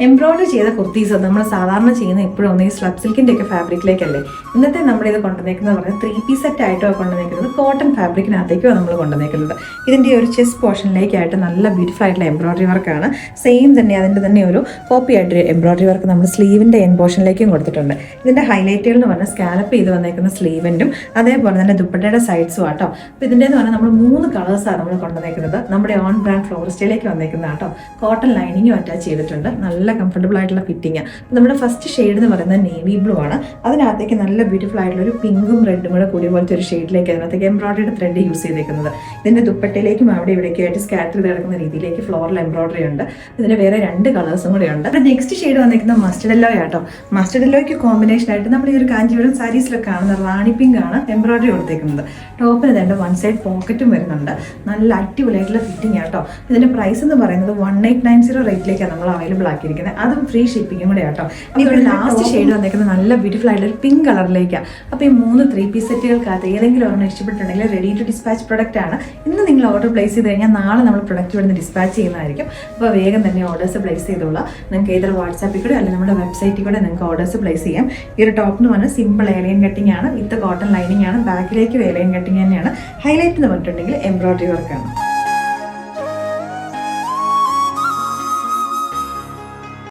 Embroidery ചെയ്ത കുർത്തീസ് നമ്മൾ സാധാരണ ചെയ്യുന്ന എപ്പോഴും ഒന്ന് ഈ സ്ലബ് സിൽക്കിൻ്റെ ഒക്കെ ഫാബ്രിക്കിലേക്കല്ലേ. ഇന്നത്തെ നമ്മുടെ ഇത് കൊണ്ടുവന്നേക്കുന്നത് പറഞ്ഞാൽ 3 പീസ് സെറ്റ് ആയിട്ടോ കൊണ്ടുവന്നേക്കുന്നത് കോട്ടൺ ഫാബ്രിക്കിനകത്തേക്കോ നമ്മൾ കൊണ്ടുവന്നേക്കുന്നത്. ഇതിൻ്റെ ഒരു ചെസ്റ്റ് പോർഷനിലേക്കായിട്ട് നല്ല ബ്യൂട്ടിഫുൾ ആയിട്ടുള്ള എംബ്രോയിഡറി വർക്കാണ്. സെയിം തന്നെ അതിൻ്റെ തന്നെ ഒരു കോപ്പി ആയിട്ട് എംബ്രോയിഡറി വർക്ക് നമ്മൾ സ്ലീവിൻ്റെ എൻ പോർഷനിലേക്കും കൊടുത്തിട്ടുണ്ട്. ഇതിൻ്റെ ഹൈലൈറ്റുകൾ എന്ന് പറഞ്ഞാൽ സ്കാലപ്പ് ചെയ്ത് വന്നേക്കുന്ന സ്ലീവിൻ്റും അതേപോലെ തന്നെ ദുപ്പട്ടയുടെ സൈഡ്സും ആട്ടോ. അപ്പോൾ ഇതിൻ്റെ എന്ന് പറഞ്ഞാൽ നമ്മൾ 3 കളേഴ്സാണ് നമ്മൾ കൊണ്ടുവന്നേക്കുന്നത്. നമ്മുടെ ഓൺ ബ്രാൻഡ് ഫ്ലോറിസ്റ്റയിലേക്ക് വന്നേക്കുന്നത് ആട്ടോ. കോട്ടൺ ലൈനിങ്ങും അറ്റാച്ച് ചെയ്തിട്ടുണ്ട്. നല്ല കംഫർട്ടബിൾ ആയിട്ടുള്ള ഫിറ്റിംഗ്. നമ്മുടെ ഫസ്റ്റ് ഷെയ്ഡ് എന്ന് പറയുന്നത് നേവി ബ്ലൂ ആണ്. അതിനകത്തേക്ക് നല്ല ബ്യൂട്ടിഫുൾ ആയിട്ടുള്ള ഒരു പിങ്കും റെഡും കൂടെ കൂടിയ പോലത്തെ ഒരു ഷെയ്ഡിലേക്ക് അതിനകത്തേക്ക് എംബ്രോയിഡറിയുടെ ത്രെഡ് യൂസ് ചെയ്തേക്കുന്നത്. ഇതിൻ്റെ ദുപ്പട്ടയിലേക്കും അവിടെ ഇവിടേക്കും ആയിട്ട് സ്കാറ്റർ ചെയ്ത് കിടക്കുന്ന രീതിയിലേക്ക് ഫ്ലോറൽ എംബ്രോയിഡറി ഉണ്ട്. ഇതിന് വേറെ 2 കളേഴ്സും കൂടെ ഉണ്ട്. അപ്പോൾ നെക്സ്റ്റ് ഷെയ്ഡ് വന്നിരിക്കുന്നത് മസ്റ്റർഡ് യെല്ലോ ആട്ടോ. മസ്റ്റർഡ് യെല്ലോയ്ക്ക് കോമ്പിനേഷൻ ആയിട്ട് നമ്മൾ ഈ ഒരു കാഞ്ചീപുരം സാരീസിലൊക്കെ കാണുന്ന റാണി പിങ്ക് ആണ് എംബ്രോയിഡറി കൊടുത്തേക്കുന്നത്. ടോപ്പിന് തന്നെ 1 സൈഡ് പോക്കറ്റും വരുന്നുണ്ട്. നല്ല അടിപൊളിയായിട്ടുള്ള ഫിറ്റിംഗ് ആട്ടോ. ഇതിന്റെ പ്രൈസ് എന്ന് പറയുന്നത് 1890 റേറ്റിലേക്കാണ് നമ്മൾ അവൈലബിൾ ആക്കിയിരിക്കുന്നത്. അതും ഫ്രീ ഷിപ്പിങ്ങും കൂടെ ആട്ടോ. ഇവിടെ ലാസ്റ്റ് ഷെയ്ഡ് വന്നിരിക്കുന്നത് നല്ല ബ്യൂട്ടിഫുൾ ആയിട്ടുള്ള ഒരു പിങ്ക് കളറിലേക്കാണ്. അപ്പോൾ ഈ 3 3 പീസ് സെറ്റുകൾക്കകത്ത് ഏതെങ്കിലും ഒരെണ്ണം ഇഷ്ടപ്പെട്ടിട്ടുണ്ടെങ്കിൽ റെഡി ടു ഡിസ്പാച്ച് പ്രൊഡക്റ്റ് ആണ്. ഇന്ന് നിങ്ങൾ ഓർഡർ പ്ലേസ് ചെയ്ത് കഴിഞ്ഞാൽ നാളെ നമ്മൾ പ്രൊഡക്റ്റ് ഇവിടുന്ന് ഡിസ്പാച്ച് ചെയ്യുന്നതായിരിക്കും. അപ്പോൾ വേഗം തന്നെ ഓർഡേഴ്സ് പ്ലേസ് ചെയ്തോളാം. നിങ്ങൾക്ക് ഏതൊരു വാട്സാപ്പിൽ കൂടെ അല്ലെങ്കിൽ നമ്മുടെ വെബ്സൈറ്റിൽ കൂടെ നിങ്ങൾക്ക് ഓർഡേഴ്സ് പ്ലേസ് ചെയ്യാം. ഈ ഒരു ടോപ്പ് എന്ന് പറഞ്ഞാൽ സിമ്പിൾ ഏലിയൻ കട്ടിംഗ് ആണ്, വിത്ത് കോട്ടൺ ലൈനിങ് ആണ്. ബാക്കിലേക്ക് ഏലിയൻ കട്ടിംഗ് തന്നെയാണ്. ഹൈലൈറ്റ് എന്ന് പറഞ്ഞിട്ടുണ്ടെങ്കിൽ എംബ്രോയിഡറി വർക്കാണ്.